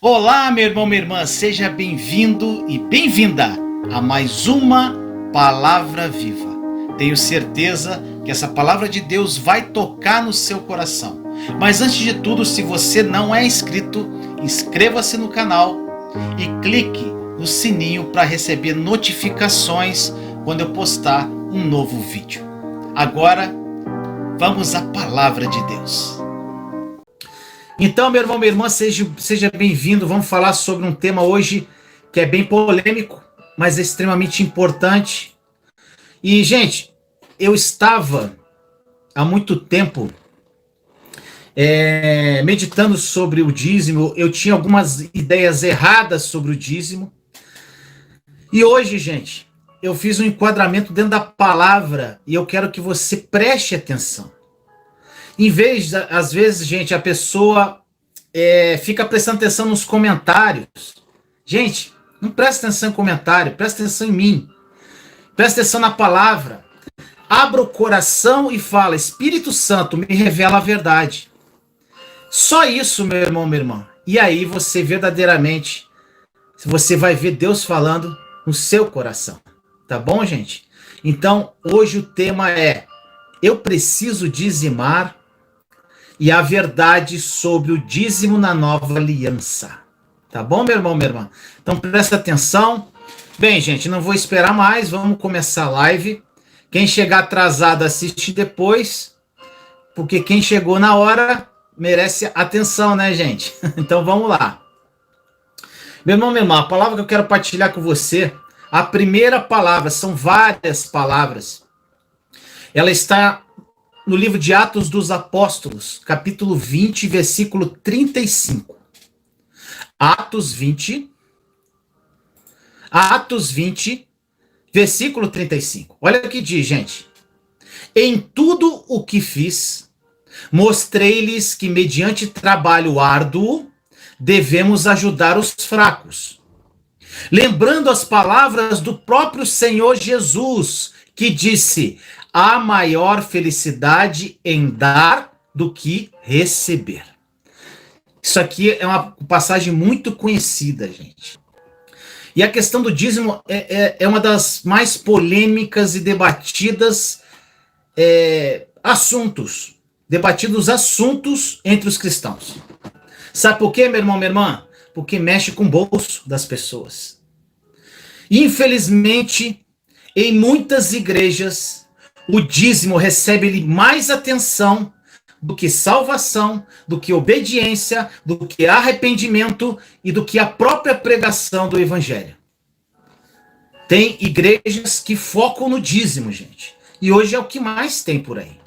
Olá, meu irmão, minha irmã, seja bem-vindo e bem-vinda a mais uma Palavra Viva. Tenho certeza que essa palavra de Deus vai tocar no seu coração. Mas antes de tudo, se você não é inscrito, inscreva-se no canal e clique no sininho para receber notificações quando eu postar um novo vídeo. Agora, vamos à palavra de Deus. Então, meu irmão, minha irmã, seja bem-vindo. Vamos falar sobre um tema hoje que é bem polêmico, mas é extremamente importante. E, gente, eu estava há muito tempo meditando sobre o dízimo. Eu tinha algumas ideias erradas sobre o dízimo. E hoje, gente, eu fiz um enquadramento dentro da palavra e eu quero que você preste atenção. Em vez, às vezes, gente, a pessoa fica prestando atenção nos comentários. Gente, não presta atenção em comentário, presta atenção em mim. Presta atenção na palavra. Abra o coração e fala: Espírito Santo, me revela a verdade. Só isso, meu irmão, minha irmã. E aí você verdadeiramente, você vai ver Deus falando no seu coração. Tá bom, gente? Então, hoje o tema é: eu preciso dizimar, e a verdade sobre o dízimo na nova aliança. Tá bom, meu irmão, minha irmã? Então presta atenção. Bem, gente, não vou esperar mais, vamos começar a live. Quem chegar atrasado assiste depois, porque quem chegou na hora merece atenção, né, gente? Então vamos lá. Meu irmão, minha irmã, a palavra que eu quero partilhar com você, a primeira palavra, são várias palavras. Ela está no livro de Atos dos Apóstolos, capítulo 20, versículo 35. Atos 20, versículo 35. Olha o que diz, gente. Em tudo o que fiz, mostrei-lhes que, mediante trabalho árduo, devemos ajudar os fracos. Lembrando as palavras do próprio Senhor Jesus, que disse: há maior felicidade em dar do que receber. Isso aqui é uma passagem muito conhecida, gente. E a questão do dízimo é uma das mais polêmicas e debatidas assuntos entre os cristãos. Sabe por quê, meu irmão, minha irmã? Porque mexe com o bolso das pessoas. Infelizmente, em muitas igrejas, o dízimo recebe mais atenção do que salvação, do que obediência, do que arrependimento e do que a própria pregação do evangelho. Tem igrejas que focam no dízimo, gente. E hoje é o que mais tem por aí.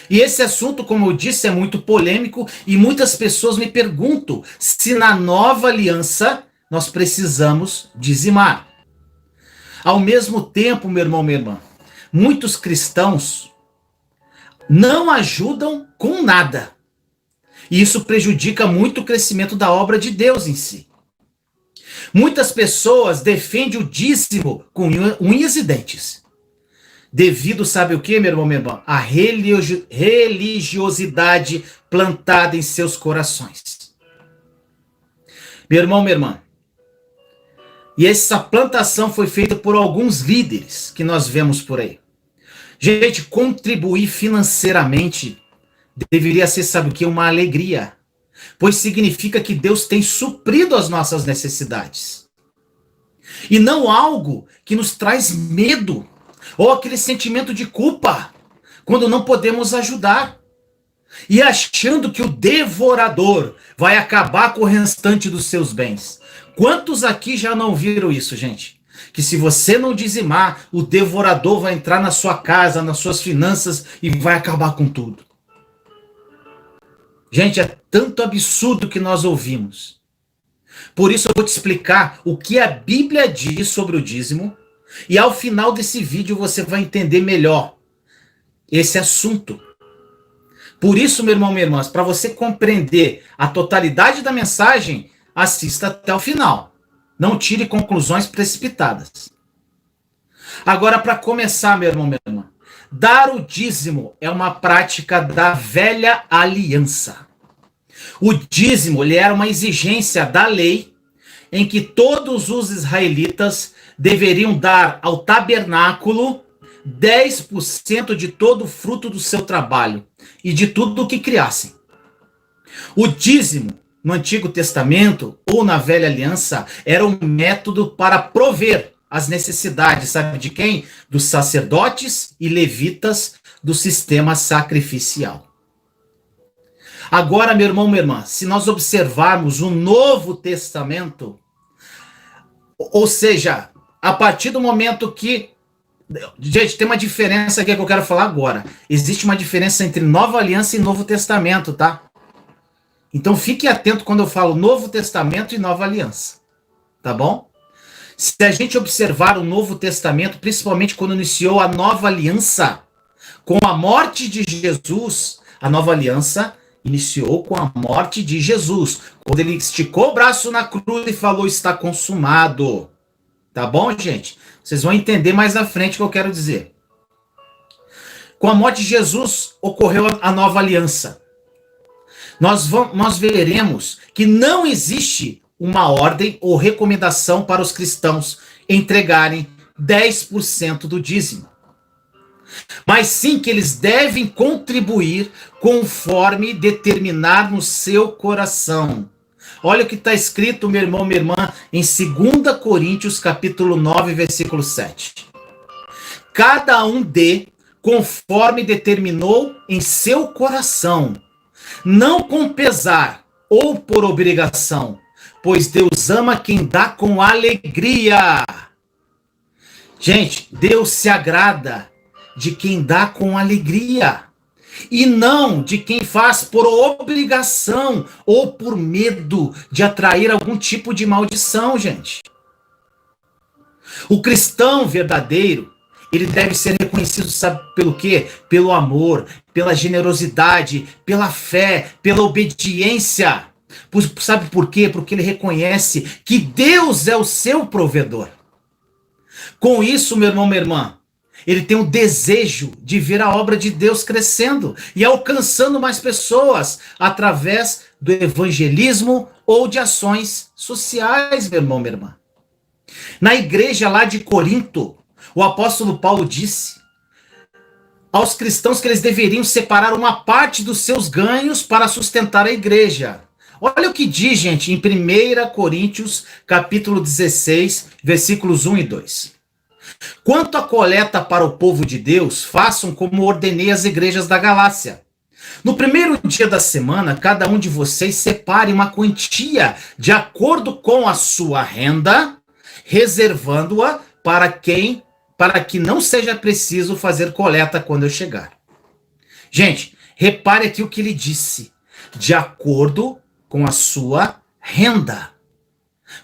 E esse assunto, como eu disse, é muito polêmico e muitas pessoas me perguntam se na nova aliança nós precisamos dizimar. Ao mesmo tempo, meu irmão, minha irmã, muitos cristãos não ajudam com nada. E isso prejudica muito o crescimento da obra de Deus em si. Muitas pessoas defendem o dízimo com unhas e dentes. Devido, sabe o que, meu irmão, minha irmã? A religiosidade plantada em seus corações. Meu irmão, minha irmã, e essa plantação foi feita por alguns líderes que nós vemos por aí. Gente, contribuir financeiramente deveria ser, sabe o que? Uma alegria. Pois significa que Deus tem suprido as nossas necessidades. E não algo que nos traz medo ou aquele sentimento de culpa quando não podemos ajudar. E achando que o devorador vai acabar com o restante dos seus bens. Quantos aqui já não viram isso, gente? Que se você não dizimar, o devorador vai entrar na sua casa, nas suas finanças e vai acabar com tudo. Gente, é tanto absurdo que nós ouvimos. Por isso eu vou te explicar o que a Bíblia diz sobre o dízimo e ao final desse vídeo você vai entender melhor esse assunto. Por isso, meu irmão, minha irmã, para você compreender a totalidade da mensagem, assista até o final. Não tire conclusões precipitadas. Agora, para começar, meu irmão, minha irmã, dar o dízimo é uma prática da velha aliança. O dízimo, ele era uma exigência da lei em que todos os israelitas deveriam dar ao tabernáculo 10% de todo o fruto do seu trabalho e de tudo o que criassem. O dízimo, no Antigo Testamento ou na Velha Aliança, era um método para prover as necessidades, sabe de quem? Dos sacerdotes e levitas do sistema sacrificial. Agora, meu irmão, minha irmã, se nós observarmos o Novo Testamento, ou seja, a partir do momento que... Gente, tem uma diferença aqui que eu quero falar agora. Existe uma diferença entre Nova Aliança e Novo Testamento, tá? Então fique atento quando eu falo Novo Testamento e Nova Aliança, tá bom? Se a gente observar o Novo Testamento, principalmente quando iniciou a Nova Aliança, com a morte de Jesus, a Nova Aliança iniciou com a morte de Jesus, quando ele esticou o braço na cruz e falou, está consumado. Tá bom, gente? Vocês vão entender mais à frente o que eu quero dizer. Com a morte de Jesus, ocorreu a Nova Aliança. Nós veremos que não existe uma ordem ou recomendação para os cristãos entregarem 10% do dízimo. Mas sim que eles devem contribuir conforme determinar no seu coração. Olha o que está escrito, meu irmão, minha irmã, em 2 Coríntios, capítulo 9, versículo 7. Cada um dê conforme determinou em seu coração, não com pesar ou por obrigação, pois Deus ama quem dá com alegria. Gente, Deus se agrada de quem dá com alegria, e não de quem faz por obrigação ou por medo de atrair algum tipo de maldição, gente. O cristão verdadeiro, ele deve ser reconhecido, sabe pelo quê? Pelo amor, pela generosidade, pela fé, pela obediência. Sabe por quê? Porque ele reconhece que Deus é o seu provedor. Com isso, meu irmão, minha irmã, ele tem o desejo de ver a obra de Deus crescendo e alcançando mais pessoas através do evangelismo ou de ações sociais, meu irmão, minha irmã. Na igreja lá de Corinto, o apóstolo Paulo disse aos cristãos que eles deveriam separar uma parte dos seus ganhos para sustentar a igreja. Olha o que diz, gente, em 1 Coríntios, capítulo 16, versículos 1 e 2. Quanto à coleta para o povo de Deus, façam como ordenei às igrejas da Galácia. No primeiro dia da semana, cada um de vocês separe uma quantia de acordo com a sua renda, reservando-a para que não seja preciso fazer coleta quando eu chegar. Gente, repare aqui o que ele disse. De acordo com a sua renda.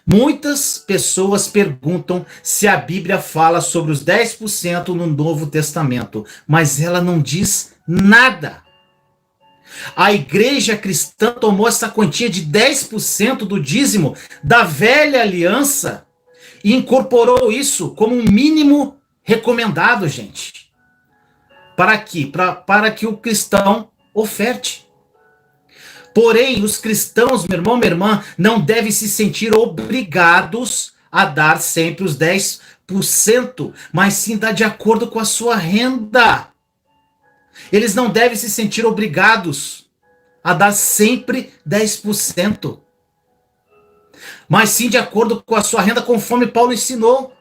Muitas pessoas perguntam se a Bíblia fala sobre os 10% no Novo Testamento, mas ela não diz nada. A igreja cristã tomou essa quantia de 10% do dízimo da velha aliança e incorporou isso como um mínimo recomendado, gente. Para que o cristão oferte. Porém, os cristãos, meu irmão, minha irmã, não devem se sentir obrigados a dar sempre os 10%, mas sim dar de acordo com a sua renda. Eles não devem se sentir obrigados a dar sempre 10%, mas sim de acordo com a sua renda, conforme Paulo ensinou.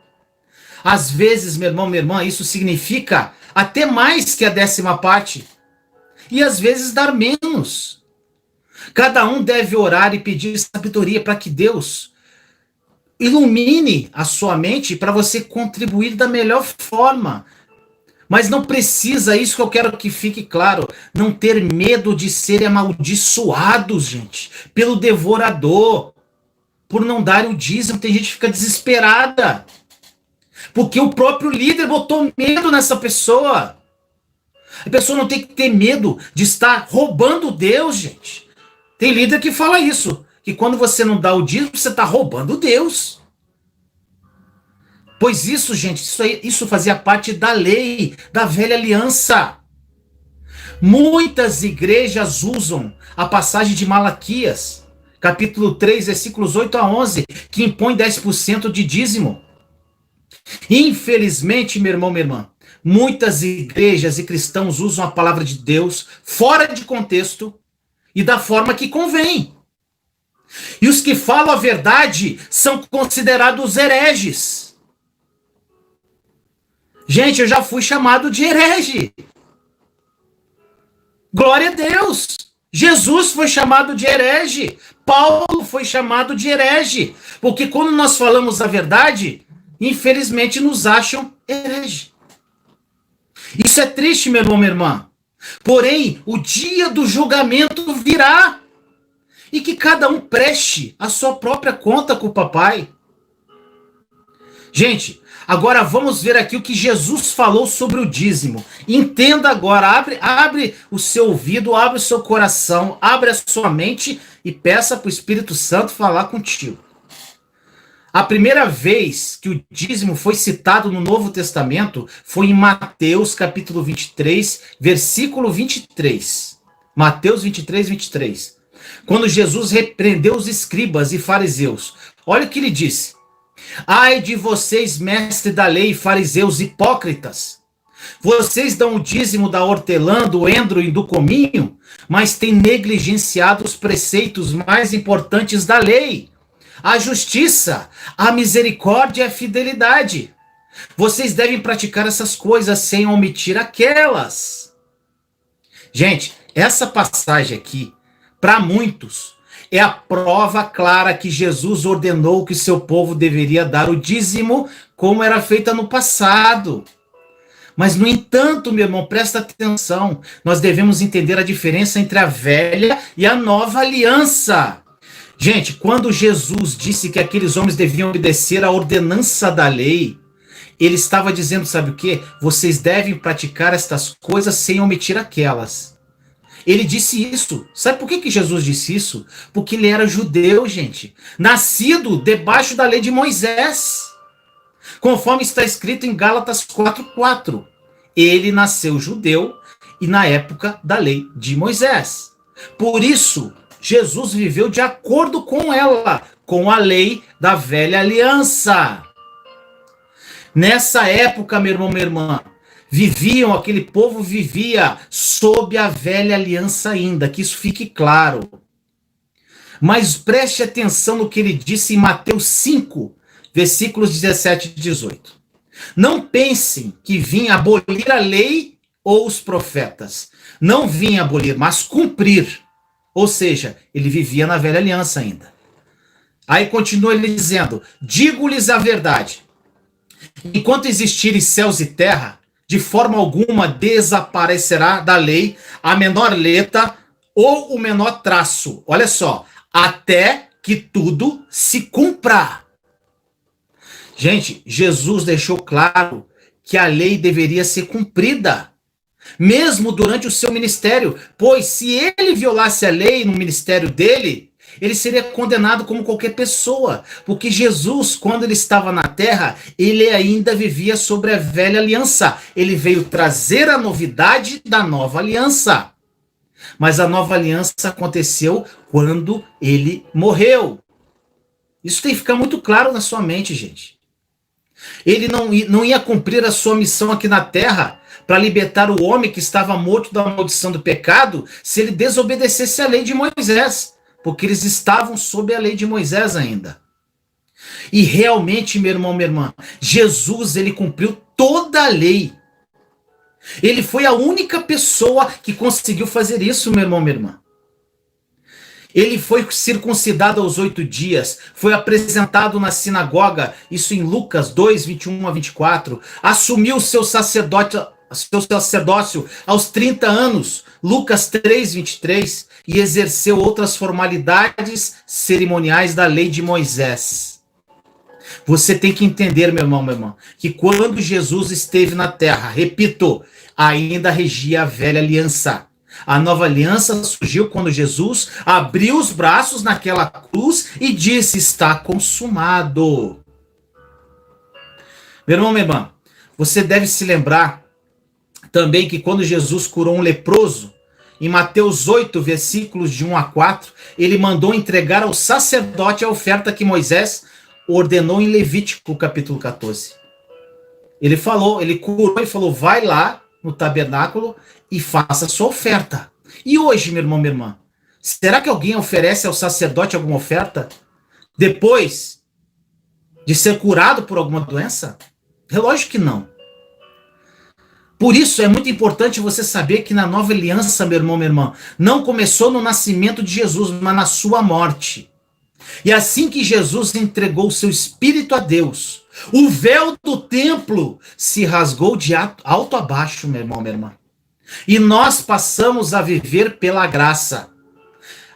Às vezes, meu irmão, minha irmã, isso significa até mais que a 10ª parte, e às vezes dar menos. Cada um deve orar e pedir sabedoria para que Deus ilumine a sua mente para você contribuir da melhor forma. Mas não precisa, isso que eu quero que fique claro, não ter medo de serem amaldiçoados, gente, pelo devorador, por não dar o dízimo. Tem gente que fica desesperada, porque o próprio líder botou medo nessa pessoa. A pessoa não tem que ter medo de estar roubando Deus, gente. Tem líder que fala isso, que quando você não dá o dízimo, você está roubando Deus. Pois isso, gente, isso fazia parte da lei, da velha aliança. Muitas igrejas usam a passagem de Malaquias, capítulo 3, versículos 8 a 11, que impõe 10% de dízimo. Infelizmente, meu irmão, minha irmã, muitas igrejas e cristãos usam a palavra de Deus fora de contexto e da forma que convém. E os que falam a verdade são considerados hereges. Gente, eu já fui chamado de herege. Glória a Deus! Jesus foi chamado de herege. Paulo foi chamado de herege. Porque quando nós falamos a verdade, infelizmente nos acham herege. Isso é triste, meu irmão, minha irmã. Porém, o dia do julgamento virá. E que cada um preste a sua própria conta com o papai. Gente, agora vamos ver aqui o que Jesus falou sobre o dízimo. Entenda agora, abre o seu ouvido, abre o seu coração, abre a sua mente e peça para o Espírito Santo falar contigo. A primeira vez que o dízimo foi citado no Novo Testamento foi em Mateus capítulo 23, versículo 23. Mateus 23, 23. Quando Jesus repreendeu os escribas e fariseus. Olha o que ele disse. Ai de vocês, mestres da lei, fariseus hipócritas! Vocês dão o dízimo da hortelã, do endro e do cominho, mas têm negligenciado os preceitos mais importantes da lei: a justiça, a misericórdia e a fidelidade. Vocês devem praticar essas coisas sem omitir aquelas. Gente, essa passagem aqui, para muitos, é a prova clara que Jesus ordenou que seu povo deveria dar o dízimo como era feita no passado. Mas, no entanto, meu irmão, presta atenção, nós devemos entender a diferença entre a velha e a nova aliança. Gente, quando Jesus disse que aqueles homens deviam obedecer à ordenança da lei, ele estava dizendo, sabe o quê? Vocês devem praticar estas coisas sem omitir aquelas. Ele disse isso. Sabe por que Jesus disse isso? Porque ele era judeu, gente. Nascido debaixo da lei de Moisés. Conforme está escrito em Gálatas 4:4. Ele nasceu judeu e na época da lei de Moisés. Por isso, Jesus viveu de acordo com ela, com a lei da velha aliança. Nessa época, meu irmão, minha irmã, aquele povo vivia sob a velha aliança ainda, que isso fique claro. Mas preste atenção no que ele disse em Mateus 5, versículos 17 e 18. Não pensem que vim abolir a lei ou os profetas. Não vim abolir, mas cumprir. Ou seja, ele vivia na velha aliança ainda. Aí continua ele dizendo, digo-lhes a verdade. Enquanto existirem céus e terra, de forma alguma desaparecerá da lei a menor letra ou o menor traço. Olha só, até que tudo se cumpra. Gente, Jesus deixou claro que a lei deveria ser cumprida, mesmo durante o seu ministério, pois se ele violasse a lei no ministério dele, ele seria condenado como qualquer pessoa, porque Jesus, quando ele estava na terra, ele ainda vivia sobre a velha aliança. Ele veio trazer a novidade da nova aliança. Mas a nova aliança aconteceu quando ele morreu. Isso tem que ficar muito claro na sua mente, gente. Ele não ia cumprir a sua missão aqui na terra para libertar o homem que estava morto da maldição do pecado se ele desobedecesse a lei de Moisés. Porque eles estavam sob a lei de Moisés ainda. E realmente, meu irmão, minha irmã, Jesus, ele cumpriu toda a lei. Ele foi a única pessoa que conseguiu fazer isso, meu irmão, minha irmã. Ele foi circuncidado aos 8 dias, foi apresentado na sinagoga, isso em Lucas 2, 21 a 24, assumiu seu sacerdócio aos 30 anos, Lucas 3, 23, e exerceu outras formalidades cerimoniais da lei de Moisés. Você tem que entender, meu irmão, minha irmã, que quando Jesus esteve na terra, repito, ainda regia a velha aliança. A nova aliança surgiu quando Jesus abriu os braços naquela cruz e disse, está consumado. Meu irmão, minha irmã, você deve se lembrar também que quando Jesus curou um leproso, em Mateus 8, versículos de 1 a 4, ele mandou entregar ao sacerdote a oferta que Moisés ordenou em Levítico, capítulo 14. Ele falou, ele curou e falou, vai lá no tabernáculo e faça a sua oferta. E hoje, meu irmão, minha irmã, será que alguém oferece ao sacerdote alguma oferta depois de ser curado por alguma doença? É lógico que não. Por isso é muito importante você saber que na nova aliança, meu irmão, minha irmã, não começou no nascimento de Jesus, mas na sua morte. E assim que Jesus entregou o seu espírito a Deus, o véu do templo se rasgou de alto a baixo, meu irmão, minha irmã. E nós passamos a viver pela graça.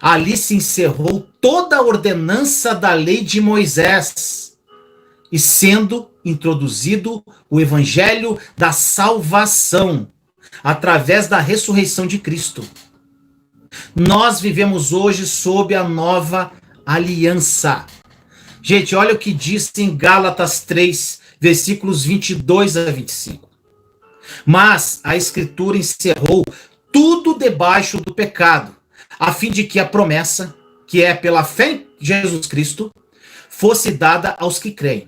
Ali se encerrou toda a ordenança da lei de Moisés, e sendo introduzido o evangelho da salvação, através da ressurreição de Cristo. Nós vivemos hoje sob a nova aliança. Gente, olha o que diz em Gálatas 3, versículos 22 a 25. Mas a Escritura encerrou tudo debaixo do pecado, a fim de que a promessa, que é pela fé em Jesus Cristo, fosse dada aos que creem.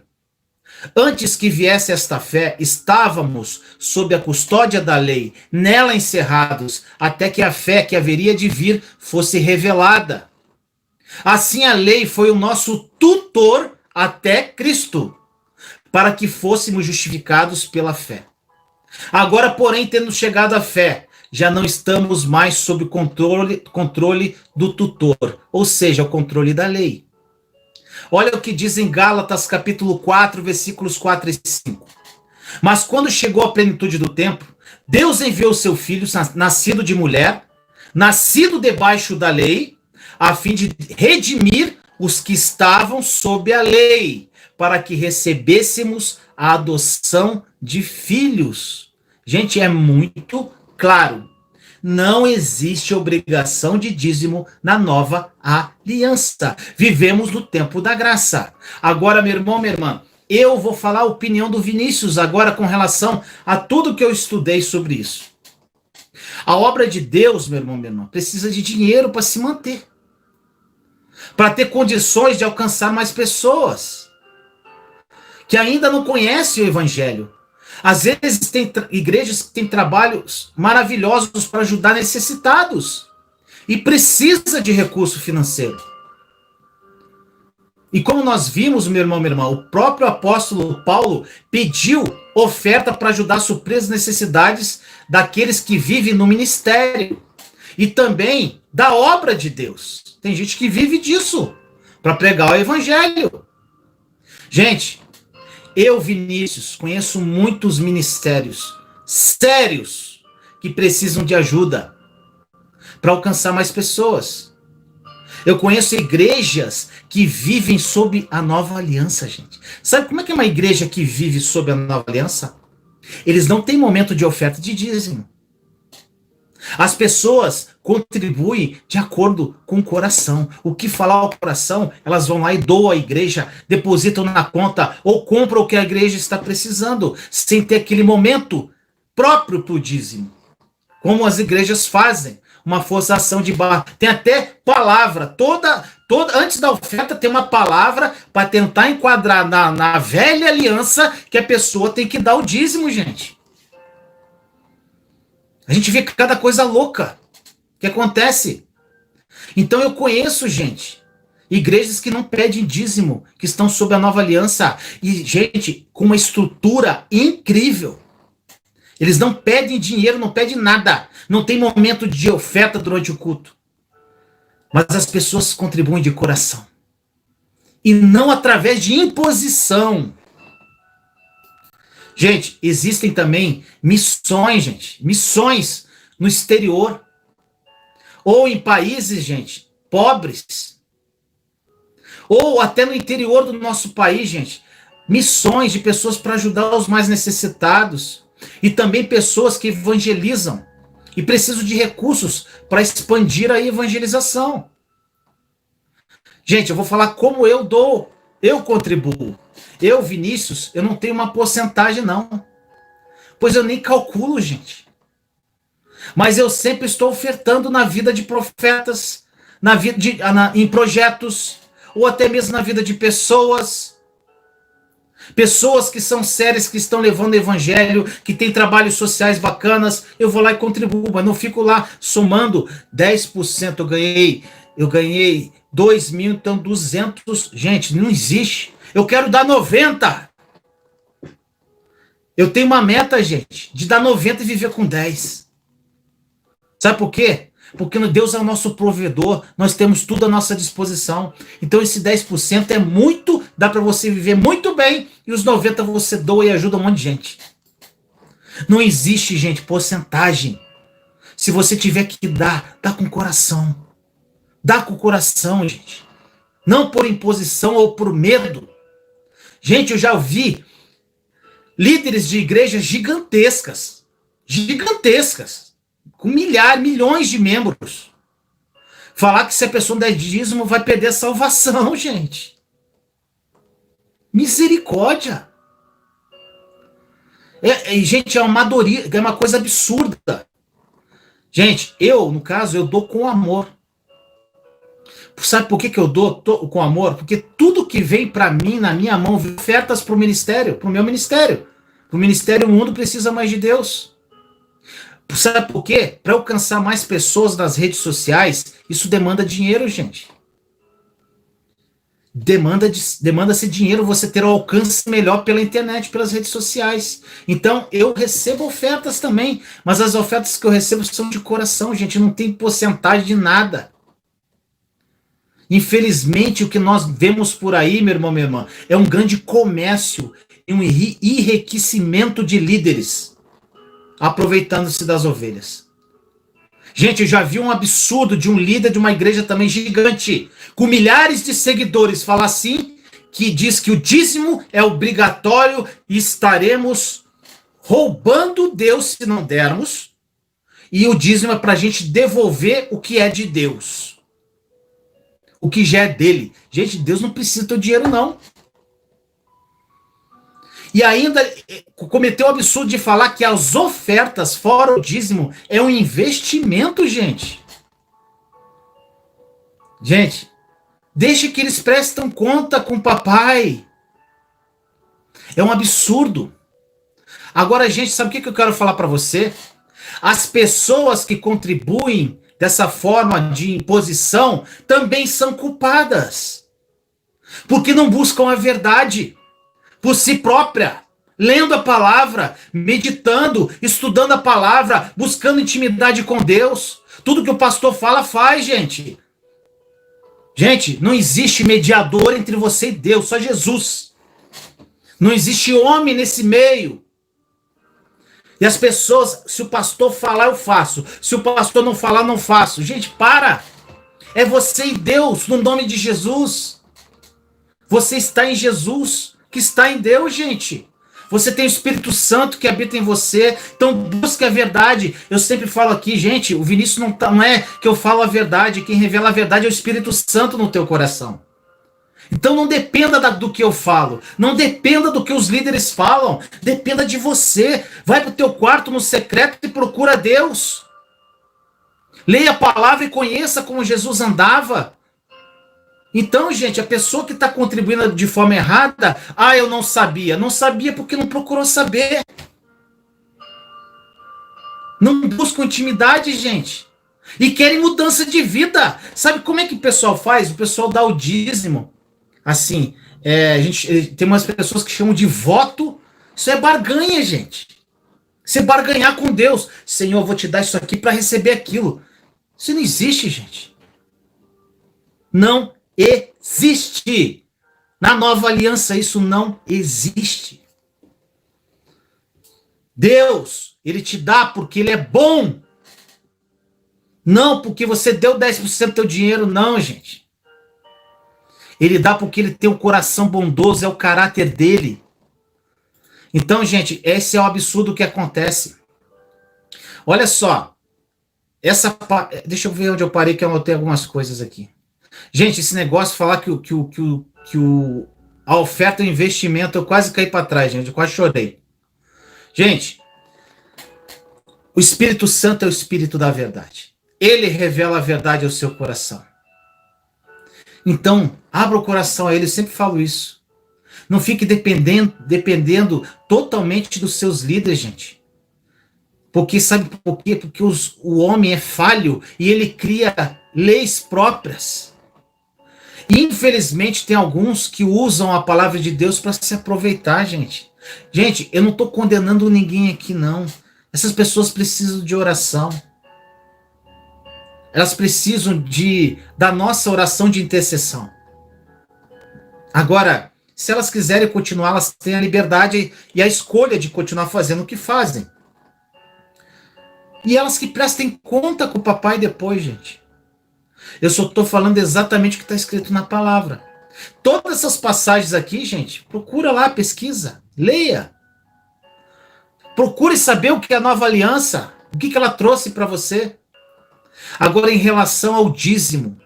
Antes que viesse esta fé, estávamos sob a custódia da lei, nela encerrados, até que a fé que haveria de vir fosse revelada. Assim a lei foi o nosso tutor até Cristo, para que fôssemos justificados pela fé. Agora, porém, tendo chegado à fé, já não estamos mais sob o controle do tutor, ou seja, o controle da lei. Olha o que diz em Gálatas capítulo 4, versículos 4 e 5. Mas quando chegou a plenitude do tempo, Deus enviou seu filho, nascido de mulher, nascido debaixo da lei, a fim de redimir os que estavam sob a lei, para que recebêssemos a adoção de filhos. Gente, é muito claro. Não existe obrigação de dízimo na nova aliança. Vivemos no tempo da graça. Agora, meu irmão, minha irmã, eu vou falar a opinião do Vinícius agora com relação a tudo que eu estudei sobre isso. A obra de Deus, meu irmão, minha irmã, precisa de dinheiro para se manter, para ter condições de alcançar mais pessoas que ainda não conhecem o Evangelho. Às vezes tem igrejas que têm trabalhos maravilhosos para ajudar necessitados e precisa de recurso financeiro. E como nós vimos, meu irmão, minha irmã, o próprio apóstolo Paulo pediu oferta para ajudar a suprir as necessidades daqueles que vivem no ministério e também da obra de Deus. Tem gente que vive disso, para pregar o evangelho. Gente, eu, Vinícius, conheço muitos ministérios sérios que precisam de ajuda para alcançar mais pessoas. Eu conheço igrejas que vivem sob a nova aliança, gente. Sabe como é que é uma igreja que vive sob a nova aliança? Eles não têm momento de oferta de dízimo. As pessoas contribuem de acordo com o coração. O que falar ao coração, elas vão lá e doam à igreja, depositam na conta ou compram o que a igreja está precisando, sem ter aquele momento próprio para o dízimo. Como as igrejas fazem, uma forçação de barra. Tem até palavra, toda antes da oferta tem uma palavra para tentar enquadrar na velha aliança que a pessoa tem que dar o dízimo, gente. A gente vê cada coisa louca que acontece. Então eu conheço, gente, igrejas que não pedem dízimo, que estão sob a nova aliança. E, gente, com uma estrutura incrível. Eles não pedem dinheiro, não pedem nada. Não tem momento de oferta durante o culto. Mas as pessoas contribuem de coração. E não através de imposição. Gente, existem também missões, gente. Missões no exterior. Ou em países, gente, pobres. Ou até no interior do nosso país, gente. Missões de pessoas para ajudar os mais necessitados. E também pessoas que evangelizam. E precisam de recursos para expandir a evangelização. Gente, eu vou falar como eu dou. Eu contribuo. Eu, Vinícius, eu não tenho uma porcentagem, não. Pois eu nem calculo, gente. Mas eu sempre estou ofertando na vida de profetas, em projetos, ou até mesmo na vida de pessoas. Pessoas que são sérias, que estão levando o evangelho, que têm trabalhos sociais bacanas, eu vou lá e contribuo, mas não fico lá somando 10%. Eu ganhei 2 mil, então 200. Gente, não existe. Eu quero dar 90. Eu tenho uma meta, gente, de dar 90 e viver com 10. Sabe por quê? Porque Deus é o nosso provedor, nós temos tudo à nossa disposição. Então esse 10% é muito, dá para você viver muito bem, e os 90 você doa e ajuda um monte de gente. Não existe, gente, porcentagem. Se você tiver que dar, dá com o coração. Dá com o coração, gente. Não por imposição ou por medo. Gente, eu já vi líderes de igrejas gigantescas, com milhões de membros, falar que se a pessoa der dízimo vai perder a salvação, gente. Misericórdia. Gente, é uma amadoria, é uma coisa absurda. Gente, no caso, eu dou com amor. Sabe por que eu dou com amor? Porque tudo que vem para mim, na minha mão, ofertas para o ministério, para o meu ministério. Para o ministério, o mundo precisa mais de Deus. Sabe por quê? Para alcançar mais pessoas nas redes sociais, isso demanda dinheiro, gente. Demanda-se dinheiro, você ter um alcance melhor pela internet, pelas redes sociais. Então, eu recebo ofertas também, mas as ofertas que eu recebo são de coração, gente, não tem porcentagem de nada. Infelizmente, o que nós vemos por aí, meu irmão, minha irmã, é um grande comércio e um enriquecimento de líderes, aproveitando-se das ovelhas. Gente, eu já vi um absurdo de um líder de uma igreja também gigante, com milhares de seguidores, falar assim, que diz que o dízimo é obrigatório e estaremos roubando Deus se não dermos, e o dízimo é para a gente devolver o que é de Deus. O que já é dele. Gente, Deus não precisa do teu dinheiro, não. E ainda cometeu o absurdo de falar que as ofertas, fora o dízimo, é um investimento, gente. Gente, deixa que eles prestem conta com o papai. É um absurdo. Agora, gente, sabe o que eu quero falar para você? As pessoas que contribuem dessa forma de imposição também são culpadas. Porque não buscam a verdade por si própria, lendo a palavra, meditando, estudando a palavra, buscando intimidade com Deus. Tudo que o pastor fala, faz, gente. Gente, não existe mediador entre você e Deus, só Jesus. Não existe homem nesse meio. E as pessoas, se o pastor falar, eu faço. Se o pastor não falar, não faço. Gente, para. É você e Deus, no nome de Jesus. Você está em Jesus, que está em Deus, gente. Você tem o Espírito Santo que habita em você. Então busque a verdade. Eu sempre falo aqui, gente, o Vinícius não é que eu falo a verdade. Quem revela a verdade é o Espírito Santo no teu coração. Então não dependa do que eu falo, não dependa do que os líderes falam, dependa de você. Vai para o teu quarto no secreto e procura Deus. Leia a palavra e conheça como Jesus andava. Então, gente, a pessoa que está contribuindo de forma errada, eu não sabia. Não sabia porque não procurou saber. Não buscam intimidade, gente. E querem mudança de vida. Sabe como é que o pessoal faz? O pessoal dá o dízimo. Assim, a gente tem umas pessoas que chamam de voto. Isso é barganha, gente. Você barganhar com Deus. Senhor, eu vou te dar isso aqui para receber aquilo. Isso não existe, gente. Não existe. Na nova aliança, isso não existe. Deus, ele te dá porque ele é bom. Não porque você deu 10% do teu dinheiro, não, gente. Ele dá porque ele tem um coração bondoso, é o caráter dele. Então, gente, esse é o absurdo que acontece. Olha só. Deixa eu ver onde eu parei, que eu anotei algumas coisas aqui. Gente, esse negócio de falar que a oferta e o investimento, eu quase caí para trás, gente. Eu quase chorei. Gente, O Espírito Santo é o Espírito da verdade. Ele revela a verdade ao seu coração. Então, abra o coração a ele, eu sempre falo isso. Não fique dependendo totalmente dos seus líderes, gente. Porque sabe por quê? Porque o homem é falho e ele cria leis próprias. E, infelizmente, tem alguns que usam a palavra de Deus para se aproveitar, gente. Gente, eu não estou condenando ninguém aqui, não. Essas pessoas precisam de oração. Elas precisam da nossa oração de intercessão. Agora, se elas quiserem continuar, elas têm a liberdade e a escolha de continuar fazendo o que fazem. E elas que prestem conta com o papai depois, gente. Eu só estou falando exatamente o que está escrito na palavra. Todas essas passagens aqui, gente, procura lá, pesquisa, leia. Procure saber o que é a nova aliança, o que ela trouxe para você. Agora, em relação ao dízimo,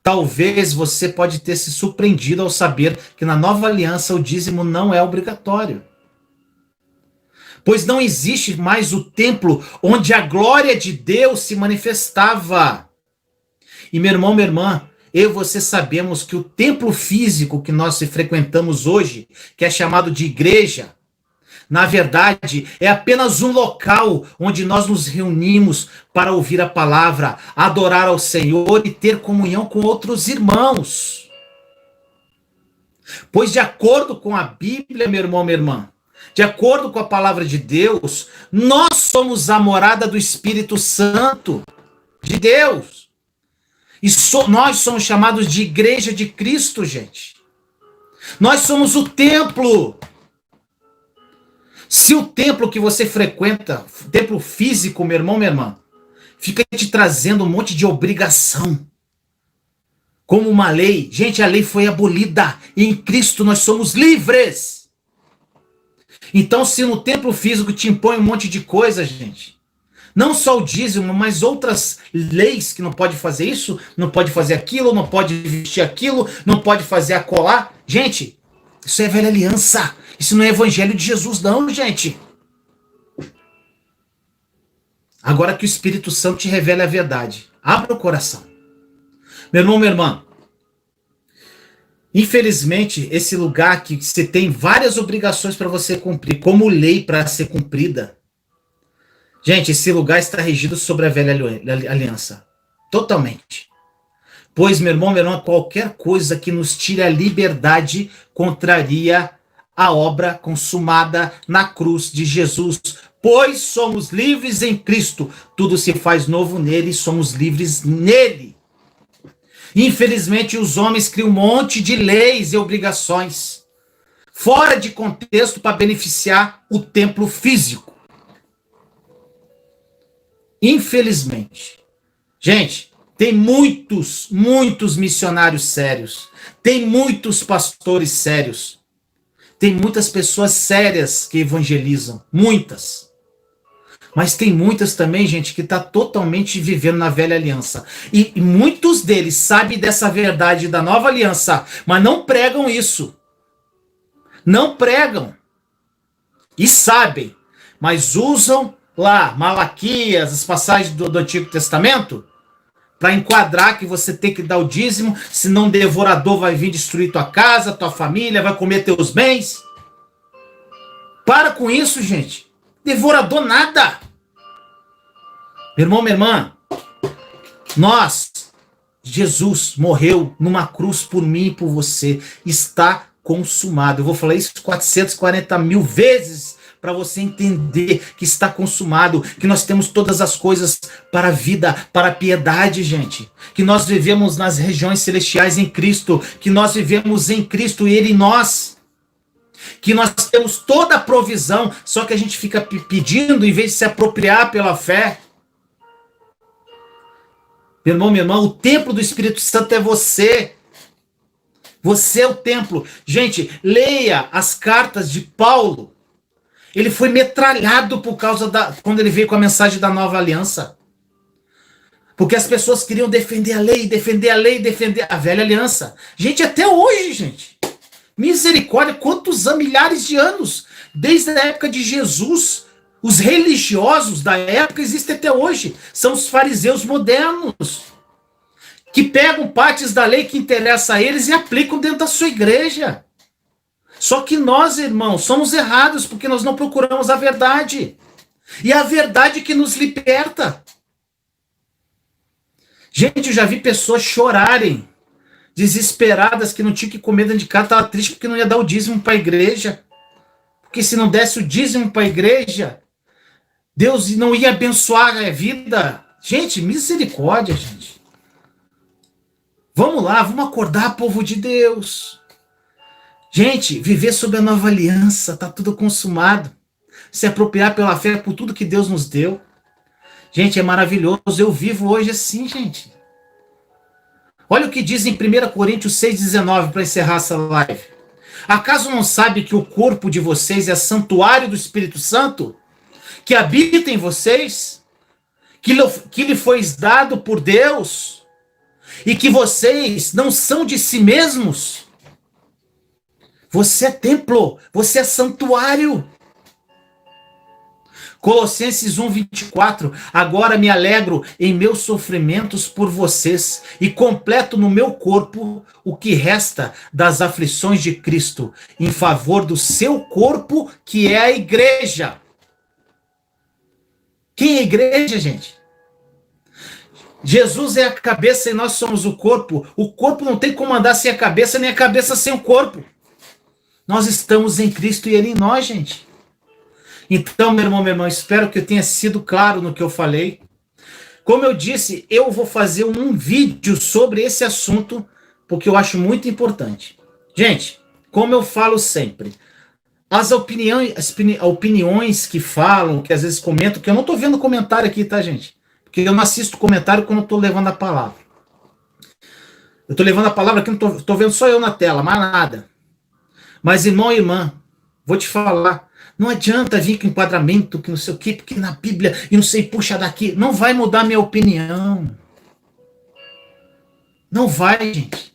talvez você pode ter se surpreendido ao saber que na nova aliança o dízimo não é obrigatório. Pois não existe mais o templo onde a glória de Deus se manifestava. E meu irmão, minha irmã, eu e você sabemos que o templo físico que nós frequentamos hoje, que é chamado de igreja, na verdade, é apenas um local onde nós nos reunimos para ouvir a palavra, adorar ao Senhor e ter comunhão com outros irmãos. Pois de acordo com a Bíblia, meu irmão, minha irmã, de acordo com a palavra de Deus, nós somos a morada do Espírito Santo de Deus. E nós somos chamados de igreja de Cristo, gente. Nós somos o templo. Se o templo que você frequenta, templo físico, meu irmão, minha irmã, fica te trazendo um monte de obrigação, como uma lei, gente, a lei foi abolida e em Cristo nós somos livres. Então, se no templo físico te impõe um monte de coisa, gente, não só o dízimo, mas outras leis que não pode fazer isso, não pode fazer aquilo, não pode vestir aquilo, não pode fazer acolá, gente, isso é velha aliança. Isso não é evangelho de Jesus, não, gente. Agora que o Espírito Santo te revela a verdade. Abra o coração. Meu irmão, minha irmã. Infelizmente, esse lugar que você tem várias obrigações para você cumprir, como lei para ser cumprida. Gente, esse lugar está regido sobre a velha aliança. Totalmente. Pois, meu irmão, minha irmã, qualquer coisa que nos tire a liberdade contraria a obra consumada na cruz de Jesus. Pois somos livres em Cristo. Tudo se faz novo nele, somos livres nele. Infelizmente, os homens criam um monte de leis e obrigações fora de contexto para beneficiar o templo físico. Infelizmente. Gente, tem muitos missionários sérios. Tem muitos pastores sérios. Tem muitas pessoas sérias que evangelizam. Muitas. Mas tem muitas também, gente, que está totalmente vivendo na velha aliança. E muitos deles sabem dessa verdade da nova aliança, mas não pregam isso. Não pregam. E sabem. Mas usam lá Malaquias, as passagens do Antigo Testamento, para enquadrar que você tem que dar o dízimo, senão o devorador vai vir destruir tua casa, tua família, vai comer teus bens. Para com isso, gente. Devorador nada. Meu irmão, minha irmã, Jesus morreu numa cruz por mim e por você. Está consumado. Eu vou falar isso 440 mil vezes para você entender que está consumado, que nós temos todas as coisas para a vida, para a piedade, gente. Que nós vivemos nas regiões celestiais em Cristo, que nós vivemos em Cristo e Ele em nós. Que nós temos toda a provisão, só que a gente fica pedindo em vez de se apropriar pela fé. Meu irmão, minha irmã, o templo do Espírito Santo é você. Você é o templo. Gente, leia as cartas de Paulo. Ele foi metralhado por causa quando ele veio com a mensagem da nova aliança. Porque as pessoas queriam defender a lei, defender a lei, defender a velha aliança. Gente, até hoje, gente. Misericórdia, quantos milhares de anos. Desde a época de Jesus, Os religiosos da época existem até hoje. São os fariseus modernos, que pegam partes da lei que interessa a eles e aplicam dentro da sua igreja. Só que nós, irmãos, somos errados porque nós não procuramos a verdade. E é a verdade que nos liberta. Gente, eu já vi pessoas chorarem, desesperadas, que não tinham que comer dentro de casa, estavam tristes porque não ia dar o dízimo para a igreja. Porque se não desse o dízimo para a igreja, Deus não ia abençoar a vida. Gente, misericórdia, gente. Vamos lá, vamos acordar, povo de Deus. Gente, viver sob a nova aliança, está tudo consumado. Se apropriar pela fé por tudo que Deus nos deu. Gente, é maravilhoso. Eu vivo hoje assim, gente. Olha o que diz em 1 Coríntios 6,19 para encerrar essa live. Acaso não sabe que o corpo de vocês é santuário do Espírito Santo? Que habita em vocês? Que lhe foi dado por Deus? E que vocês não são de si mesmos? Você é templo, você é santuário. Colossenses 1:24, agora me alegro em meus sofrimentos por vocês e completo no meu corpo o que resta das aflições de Cristo, em favor do seu corpo, que é a igreja. Quem é a igreja, gente? Jesus é a cabeça e nós somos o corpo. O corpo não tem como andar sem a cabeça, nem a cabeça sem o corpo. Nós estamos em Cristo e Ele em nós, gente. Então, meu irmão, minha irmã, espero que eu tenha sido claro no que eu falei. Como eu disse, eu vou fazer um vídeo sobre esse assunto, porque eu acho muito importante. Gente, como eu falo sempre, as opiniões que falam, que às vezes comentam, que eu não estou vendo comentário aqui, tá, gente? Porque eu não assisto comentário quando eu estou levando a palavra. Eu estou levando a palavra aqui, não estou vendo só eu na tela, mais nada. Mas, irmão e irmã, vou te falar, não adianta vir com enquadramento, que não sei o quê, porque na Bíblia, e não sei, puxa daqui, não vai mudar minha opinião. Não vai, gente.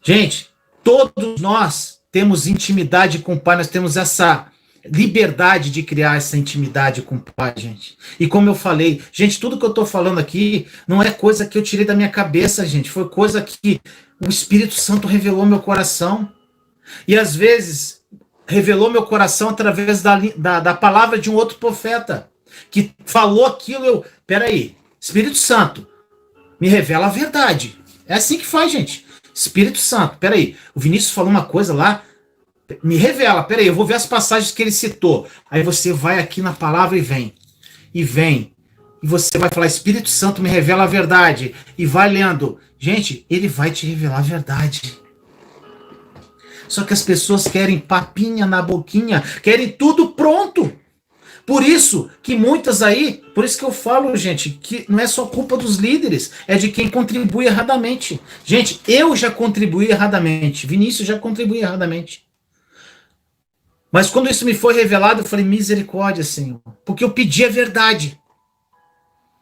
Gente, todos nós temos intimidade com o Pai, nós temos essa liberdade de criar essa intimidade com o Pai, gente. E como eu falei, gente, tudo que eu estou falando aqui não é coisa que eu tirei da minha cabeça, gente, foi coisa que o Espírito Santo revelou ao meu coração. E às vezes revelou meu coração através da palavra de um outro profeta, que falou aquilo, peraí, Espírito Santo, me revela a verdade. É assim que faz, gente. Espírito Santo, peraí, o Vinícius falou uma coisa lá, me revela, peraí, eu vou ver as passagens que ele citou. Aí você vai aqui na palavra e vem, e você vai falar, Espírito Santo, me revela a verdade, e vai lendo. Gente, ele vai te revelar a verdade. Só que as pessoas querem papinha na boquinha, querem tudo pronto. Por isso que muitas aí, por isso que eu falo, gente, que não é só culpa dos líderes, é de quem contribui erradamente. Gente, eu já contribuí erradamente, Vinícius já contribuiu erradamente. Mas quando isso me foi revelado, eu falei, misericórdia, Senhor, porque eu pedi a verdade.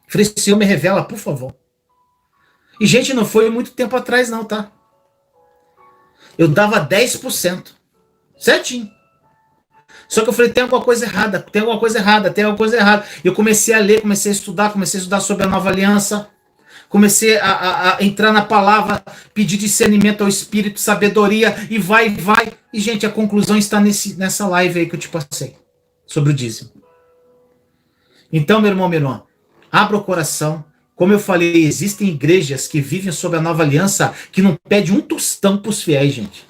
Eu falei, Senhor, me revela, por favor. E, gente, não foi muito tempo atrás não, tá? Eu dava 10%. Certinho. Só que eu falei, tem alguma coisa errada, tem alguma coisa errada, tem alguma coisa errada. E eu comecei a ler, comecei a estudar sobre a nova aliança. Comecei a entrar na palavra, pedir discernimento ao Espírito, sabedoria, e vai. E, gente, a conclusão está nessa live aí que eu te passei, sobre o dízimo. Então, meu irmão, minha irmã, abra o coração. Como eu falei, existem igrejas que vivem sob a nova aliança que não pede um tostão para os fiéis, gente.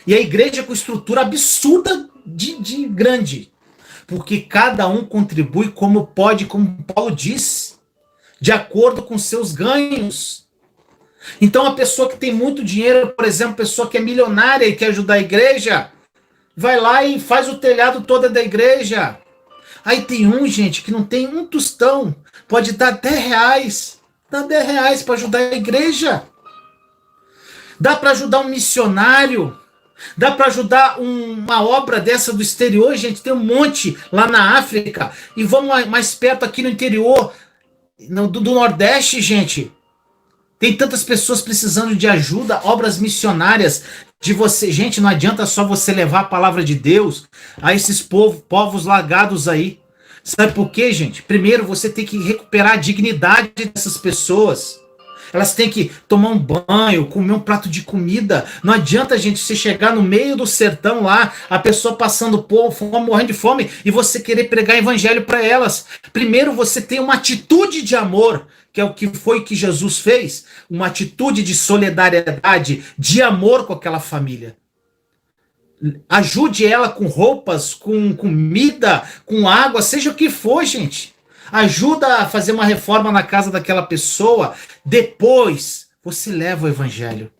E a igreja com estrutura absurda de grande. Porque cada um contribui como pode, como Paulo diz, de acordo com seus ganhos. Então a pessoa que tem muito dinheiro, por exemplo, a pessoa que é milionária e quer ajudar a igreja, vai lá e faz o telhado todo da igreja. Aí tem gente, que não tem um tostão, pode dar 10 reais. Dá 10 reais para ajudar a igreja. Dá para ajudar um missionário. Dá para ajudar uma obra dessa do exterior, gente. Tem um monte lá na África. E vamos mais perto aqui no interior do Nordeste, gente. Tem tantas pessoas precisando de ajuda, obras missionárias. de você. Gente, não adianta só você levar a palavra de Deus a esses povos largados aí. Sabe por quê, gente? Primeiro, você tem que recuperar a dignidade dessas pessoas. Elas têm que tomar um banho, comer um prato de comida. Não adianta, gente, você chegar no meio do sertão lá, a pessoa passando fome, morrendo de fome, e você querer pregar evangelho para elas. Primeiro, você tem uma atitude de amor, que é o que foi que Jesus fez, uma atitude de solidariedade, de amor com aquela família. Ajude ela com roupas, com comida, com água, seja o que for, gente. Ajuda a fazer uma reforma na casa daquela pessoa. Depois, você leva o evangelho.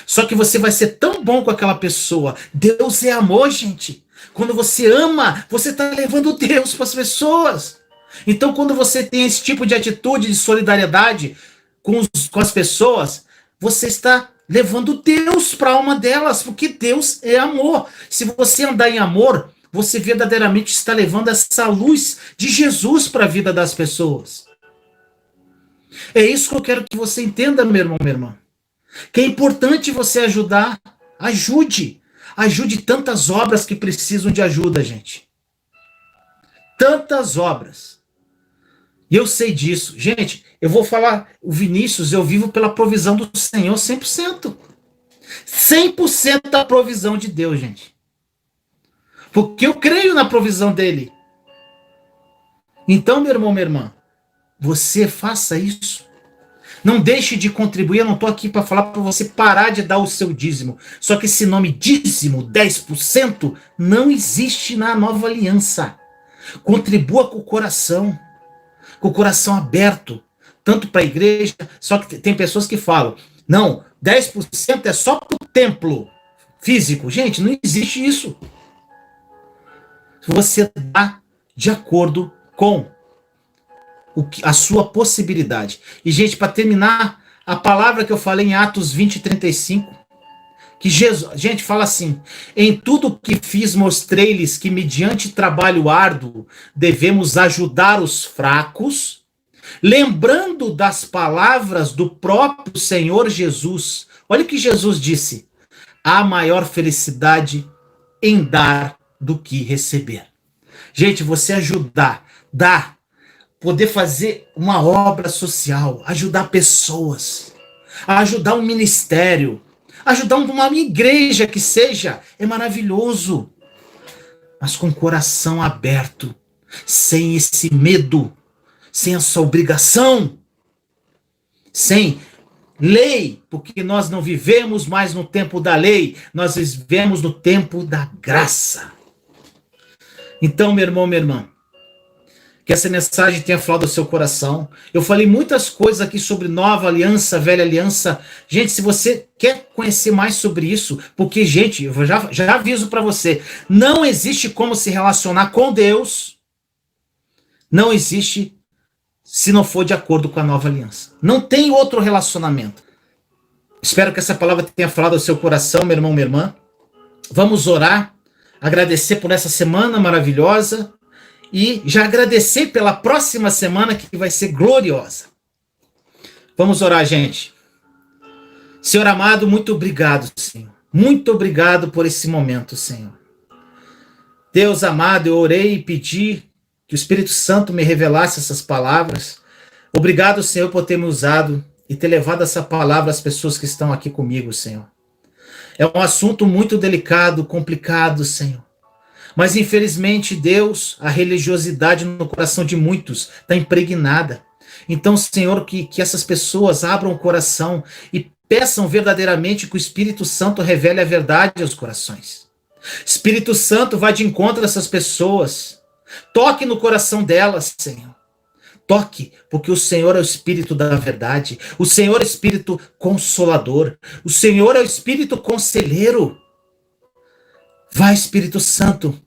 Só que você vai ser tão bom com aquela pessoa. Deus é amor, gente. Quando você ama, você está levando Deus para as pessoas. Então, quando você tem esse tipo de atitude de solidariedade com as pessoas, você está levando Deus para a alma delas, porque Deus é amor. Se você andar em amor, você verdadeiramente está levando essa luz de Jesus para a vida das pessoas. É isso que eu quero que você entenda, meu irmão, minha irmã. Que é importante você ajudar. Ajude. Ajude tantas obras que precisam de ajuda, gente. Tantas obras. E eu sei disso. Gente, eu vou falar, o Vinícius, eu vivo pela provisão do Senhor 100%. 100% da provisão de Deus, gente. Porque eu creio na provisão dele. Então, meu irmão, minha irmã, você faça isso. Não deixe de contribuir. Eu não estou aqui para falar para você parar de dar o seu dízimo. Só que esse nome dízimo, 10%, não existe na nova aliança. Contribua com o coração aberto, tanto para a igreja. Só que tem pessoas que falam, não, 10% é só para o templo físico. Gente, não existe isso. Você dá de acordo com a sua possibilidade. E, gente, para terminar, a palavra que eu falei em Atos 20:35, que Jesus, gente, fala assim: em tudo que fiz mostrei-lhes que mediante trabalho árduo devemos ajudar os fracos, lembrando das palavras do próprio Senhor Jesus. Olha o que Jesus disse: há maior felicidade em dar do que receber. Gente, você ajudar, dar, poder fazer uma obra social, ajudar pessoas, ajudar um ministério, ajudar uma igreja que seja, é maravilhoso. Mas com o coração aberto, sem esse medo, sem essa obrigação, sem lei, porque nós não vivemos mais no tempo da lei, nós vivemos no tempo da graça. Então, meu irmão, minha irmã, que essa mensagem tenha falado ao seu coração. Eu falei muitas coisas aqui sobre nova aliança, velha aliança. Gente, se você quer conhecer mais sobre isso, porque, gente, eu já aviso para você, não existe como se relacionar com Deus, não existe se não for de acordo com a nova aliança. Não tem outro relacionamento. Espero que essa palavra tenha falado ao seu coração, meu irmão, minha irmã. Vamos orar, agradecer por essa semana maravilhosa e já agradecer pela próxima semana que vai ser gloriosa. Vamos orar, gente. Senhor amado, muito obrigado, Senhor. Muito obrigado por esse momento, Senhor. Deus amado, eu orei e pedi que o Espírito Santo me revelasse essas palavras. Obrigado, Senhor, por ter me usado e ter levado essa palavra às pessoas que estão aqui comigo, Senhor. É um assunto muito delicado, complicado, Senhor. Mas, infelizmente, Deus, a religiosidade no coração de muitos está impregnada. Então, Senhor, que essas pessoas abram o coração e peçam verdadeiramente que o Espírito Santo revele a verdade aos corações. Espírito Santo, vai de encontro a essas pessoas. Toque no coração delas, Senhor. Toque, porque o Senhor é o Espírito da verdade. O Senhor é o Espírito consolador. O Senhor é o Espírito conselheiro. Vai, Espírito Santo,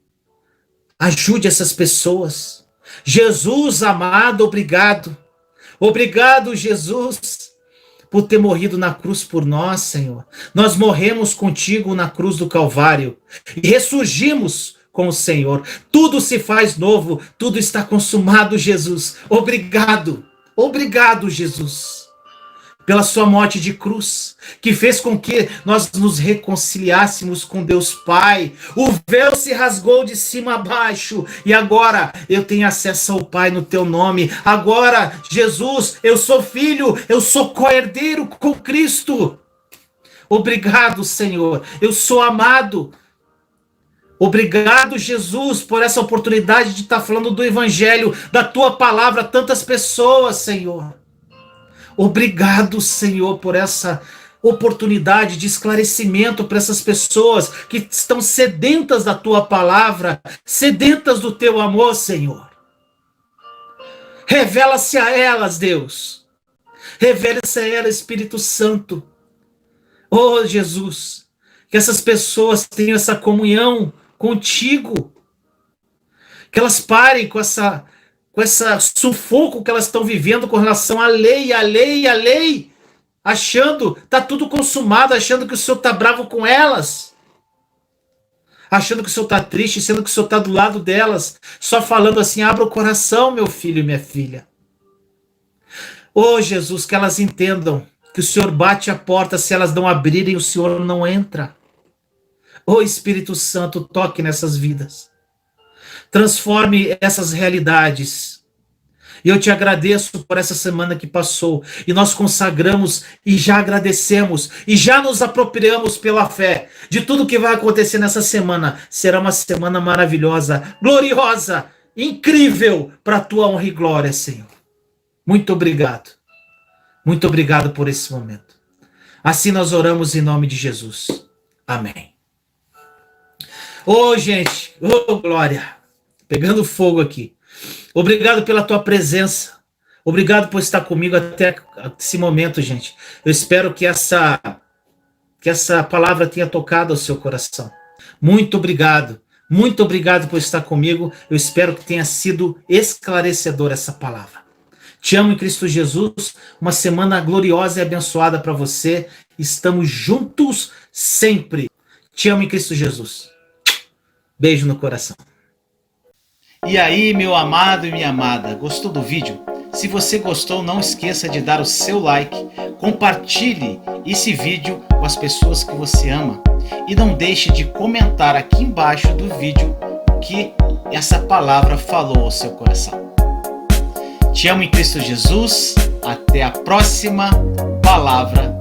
ajude essas pessoas. Jesus amado, obrigado. Obrigado, Jesus, por ter morrido na cruz por nós, Senhor. Nós morremos contigo na cruz do Calvário e ressurgimos com o Senhor. Tudo se faz novo, tudo está consumado, Jesus. Obrigado, obrigado, Jesus. pela sua morte de cruz, que fez com que nós nos reconciliássemos com Deus Pai. O véu se rasgou de cima a baixo e agora eu tenho acesso ao Pai no teu nome. Agora, Jesus, eu sou filho, eu sou co-herdeiro com Cristo. Obrigado, Senhor, eu sou amado. Obrigado, Jesus, por essa oportunidade de estar falando do Evangelho, da tua palavra a tantas pessoas, Senhor. Obrigado, Senhor, por essa oportunidade de esclarecimento para essas pessoas que estão sedentas da tua palavra, sedentas do teu amor, Senhor. Revela-se a elas, Deus. Revela-se a elas, Espírito Santo. Oh, Jesus, que essas pessoas tenham essa comunhão contigo, que elas parem com essa sufoco que elas estão vivendo com relação à lei, achando que está tudo consumado, achando que o Senhor está bravo com elas, achando que o Senhor está triste, sendo que o Senhor está do lado delas, só falando assim: abra o coração, meu filho e minha filha. Oh, Jesus, que elas entendam que o Senhor bate a porta, se elas não abrirem, o Senhor não entra. Oh, Espírito Santo, toque nessas vidas. Transforme essas realidades. E eu te agradeço por essa semana que passou. E nós consagramos e já agradecemos. E já nos apropriamos pela fé de tudo que vai acontecer nessa semana. Será uma semana maravilhosa, gloriosa, incrível para a tua honra e glória, Senhor. Muito obrigado. Muito obrigado por esse momento. Assim nós oramos em nome de Jesus. Amém. Ô, gente, ô, glória. Pegando fogo aqui. Obrigado pela tua presença. Obrigado por estar comigo até esse momento, gente. Eu espero que essa palavra tenha tocado o seu coração. Muito obrigado. Muito obrigado por estar comigo. Eu espero que tenha sido esclarecedora essa palavra. Te amo em Cristo Jesus. Uma semana gloriosa e abençoada para você. Estamos juntos sempre. Te amo em Cristo Jesus. Beijo no coração. E aí, meu amado e minha amada, gostou do vídeo? Se você gostou, não esqueça de dar o seu like, compartilhe esse vídeo com as pessoas que você ama e não deixe de comentar aqui embaixo do vídeo o que essa palavra falou ao seu coração. Te amo em Cristo Jesus, até a próxima palavra